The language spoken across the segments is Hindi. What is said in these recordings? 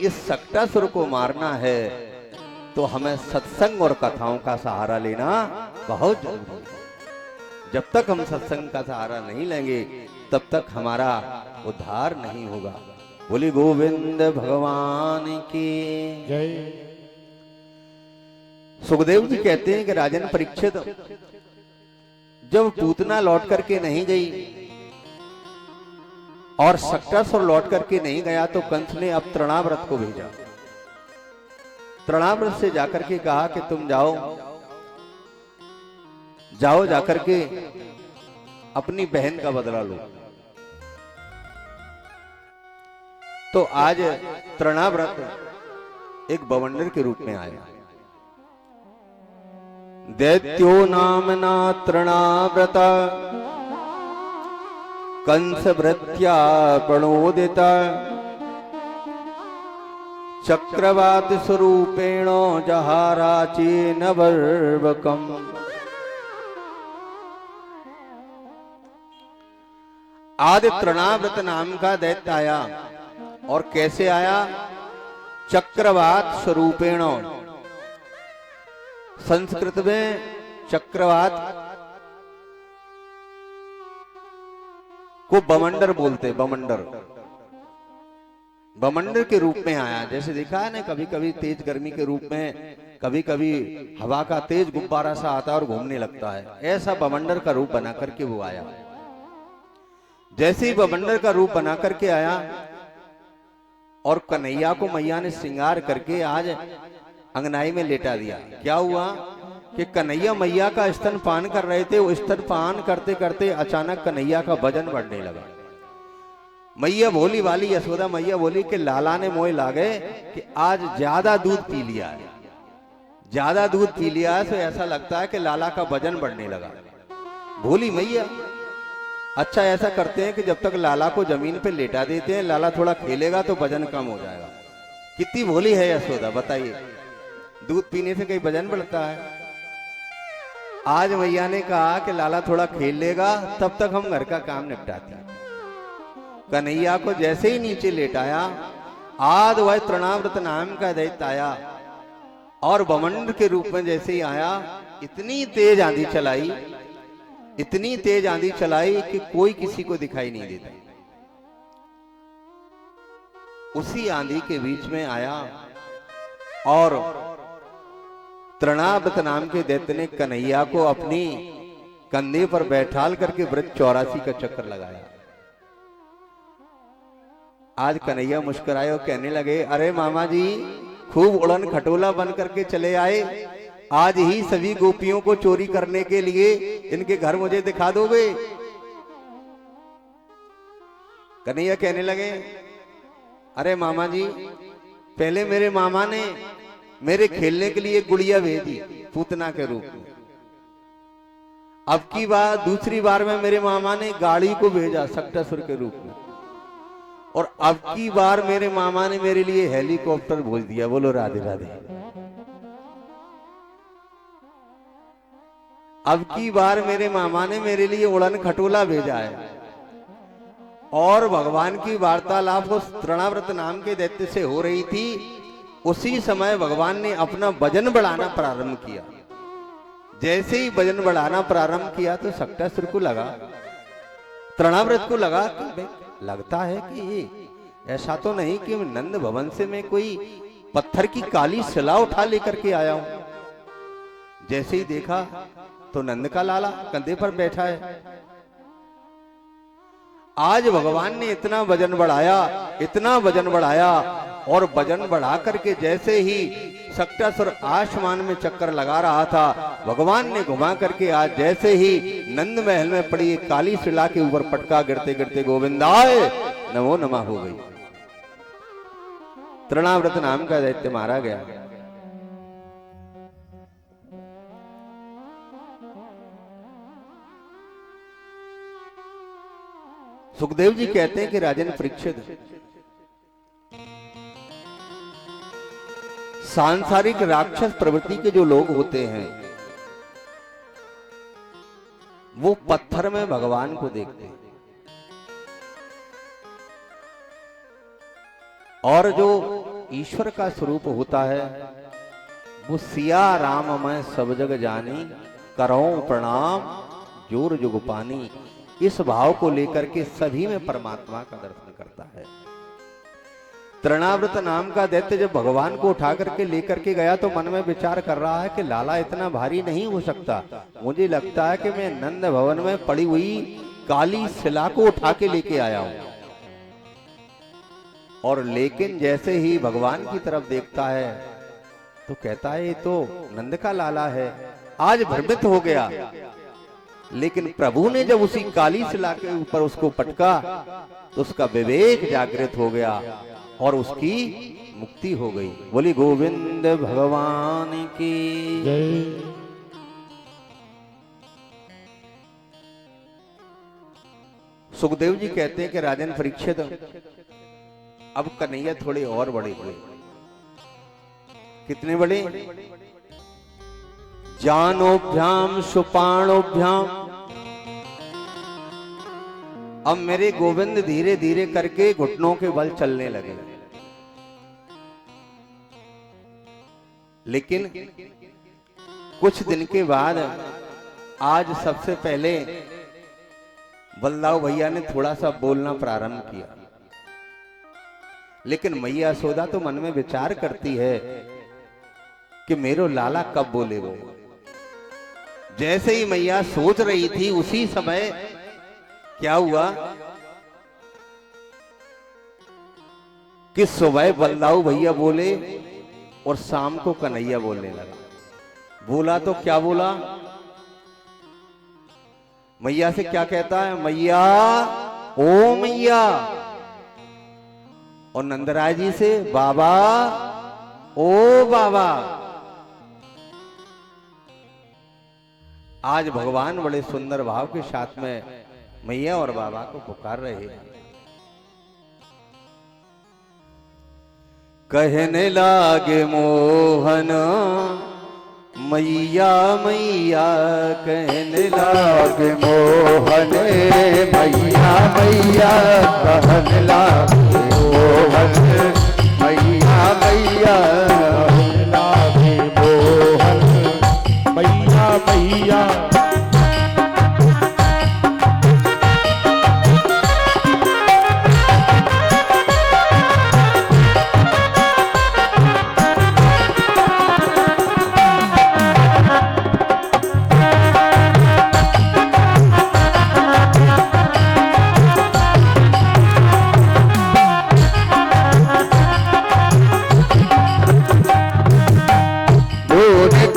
इस सक्टासुर को मारना है तो हमें सत्संग और कथाओं का सहारा लेना बहुत जरूरी है। जब तक हम सत्संग का सहारा नहीं लेंगे तब तक हमारा उद्धार नहीं होगा। बोली गोविंद भगवान की जय। सुखदेव जी कहते हैं कि राजन परीक्षित, जब पूतना लौट करके नहीं गई और सक्टासुर लौट करके नहीं गया तो कंस ने अब तृणाव्रत को भेजा। तृणाव्रत से जाकर के कहा कि तुम जाओ जाकर के अपनी बहन का बदला लो। तो आज तृणाव्रत एक बवंडर के रूप में आया। दैत्यो नामना तृणाव्रत कंस भृत्या प्रणोदित चक्रवात स्वरूपेण जहाराचेन वर्वकम। आदि तृणाव्रत नाम का दैत्य आया और कैसे आया? चक्रवात स्वरूपेण। संस्कृत में चक्रवात को बमंडर बोलते, बमंडर के रूप में आया। जैसे देखा है ना, कभी कभी तेज गर्मी के रूप में कभी कभी हवा का तेज गुब्बारा सा आता है और घूमने लगता है, ऐसा बमंडर का रूप बना करके वो आया। जैसे ही बमंडर का रूप बना करके आया और कन्हैया को मैया ने श्रृंगार करके आज अंगनाई में लेटा दिया। क्या हुआ कि कन्हैया मैया का स्तनपान कर रहे थे। वो स्तनपान करते करते अचानक कन्हैया का वजन बढ़ने लगा। मैया भोली वाली यशोदा मैया बोली कि लाला ने मोह लागे कि आज ज्यादा दूध पी लिया है, ज्यादा दूध पी लिया है, तो ऐसा लगता है कि लाला का वजन बढ़ने लगा। भोली मैया, अच्छा ऐसा करते हैं कि जब तक लाला को जमीन पे लेटा देते हैं, लाला थोड़ा खेलेगा तो वजन कम हो जाएगा। कितनी भोली है यशोदा, बताइए। दूध पीने से कहीं वजन बढ़ता है? आज मैया ने कहा कि लाला थोड़ा खेल लेगा, तब तक हम घर का काम निपटाते हैं। कन्हैया को जैसे ही नीचे लेटाया, आद वह तृणाव्रत नाम का दैत्य आया और बमंडर के रूप में जैसे ही आया, इतनी तेज आंधी चलाई, इतनी तेज आंधी चलाई कि कोई किसी को दिखाई नहीं देता। उसी आंधी के बीच में आया और तृणाव्रत नाम के दैत्य ने कन्हैया को अपनी कंधे पर बैठाल करके व्रत 84 का चक्कर लगाया। आज कन्हैया मुस्कुराए और कहने लगे, अरे मामा जी खूब उड़न खटोला बन करके चले आए, आज ही सभी गोपियों को चोरी करने के लिए इनके घर मुझे दिखा दोगे? कन्हैया कहने लगे, अरे मामा जी पहले मेरे मामा ने मेरे खेलने के लिए गुड़िया भेजी पूतना के रूप में, अब की बार दूसरी बार में मेरे मामा ने गाड़ी को भेजा सक्टासुर के रूप में, और अब की बार मेरे मामा ने मेरे लिए हेलीकॉप्टर भेज दिया। बोलो राधे राधे। अब की बार मेरे मामा ने मेरे लिए उड़न खटोला भेजा है। और भगवान की वार्तालाप उस तृणाव्रत नाम के दैत्य से हो रही थी। उसी समय भगवान ने अपना वजन बढ़ाना प्रारंभ किया। जैसे ही वजन बढ़ाना प्रारंभ किया तो सक्टासुर को लगा, तृणाव्रत को लगा कि लगता है कि ऐसा तो नहीं कि नंद भवन से मैं कोई पत्थर की काली शिला उठा लेकर के आया हूं। जैसे ही देखा तो नंद का लाला कंधे पर बैठा है। आज भगवान ने इतना वजन बढ़ाया, इतना वजन बढ़ाया, और वजन बढ़ा करके जैसे ही सक्टासुर आसमान में चक्कर लगा रहा था, भगवान ने घुमा करके आज जैसे ही नंद महल में पड़ी काली शिला के ऊपर पटका गिरते गिरते गोविंदाय नमो नमः हो गई। तृणाव्रत नाम का दैत्य मारा गया। सुखदेव जी कहते हैं कि राजन परीक्षित, सांसारिक राक्षस प्रवृत्ति के जो लोग होते हैं वो पत्थर में भगवान को देखते हैं, और जो ईश्वर का स्वरूप होता है, वो सिया राम मैं सब जग जानी, करऊं प्रणाम जोर जुग पानी। इस भाव को लेकर के सभी में परमात्मा का दर्शन करता है। तृणावृत नाम का दैत्य जब भगवान को उठा करके लेकर के गया तो मन में विचार कर रहा है कि लाला इतना भारी नहीं हो सकता, मुझे लगता है कि मैं नंद भवन में पड़ी हुई काली शिला को उठा के लेके आया हूं। और लेकिन जैसे ही भगवान की तरफ देखता है तो कहता है ये तो नंद का लाला है, आज भ्रमित हो गया। लेकिन प्रभु ने जब उसी काली शिला के ऊपर उसको पटका तो उसका विवेक जागृत हो गया और उसकी मुक्ति हो गई। बोली गोविंद भगवान की जय। सुखदेव जी कहते हैं कि राजन परीक्षित, अब कन्हैया थोड़े और बड़े हुए। कितने बड़े? जानोभ्याम सुपाणोभ्याम। अब मेरे गोविंद धीरे धीरे करके घुटनों के बल चलने लगे। लेकिन कुछ दिन के बाद आज सबसे पहले बलदाऊ भैया ने थोड़ा सा बोलना प्रारंभ किया। लेकिन मैया यशोदा तो मन में विचार करती है कि मेरो लाला कब बोले वो। जैसे ही मैया सोच रही थी उसी समय क्या हुआ कि सुबह बलदाऊ भैया बोले और शाम को कन्हैया बोलने लगा। बोला तो क्या बोला? मैया से क्या कहता है? मैया, ओ मैया। और नंदराय जी से बाबा, ओ बाबा। आज भगवान बड़े सुंदर भाव के साथ में मैया और बाबा को पुकार रहे हैं। कहने लागे मोहन मैया मैया, कहने लागे मोहन मैया मैया, कहने लागे मोहन मैया मैया, कहने लागे मोहन मैया मैया।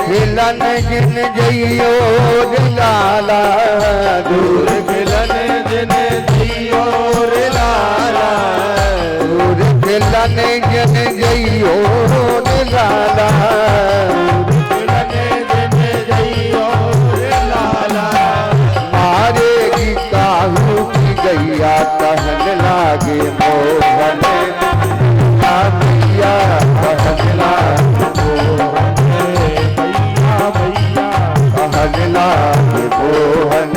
खिलन जिन जइयो लाला, दूर खिलन जिन जइयो लाला, दूर खिलन जिन जइयो लाला, खिलन जिन जइयो लाला। मारेगी काहू की गैया, कहन लागे मोहन मैया, कहन लागे मोहन कहन लागे मोहन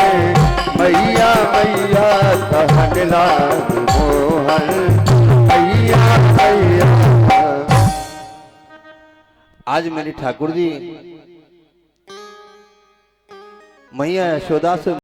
मैया मैया, कहन लागे मोहन मैया मैया। आज मेरी ठाकुर जी मैया यशोदा से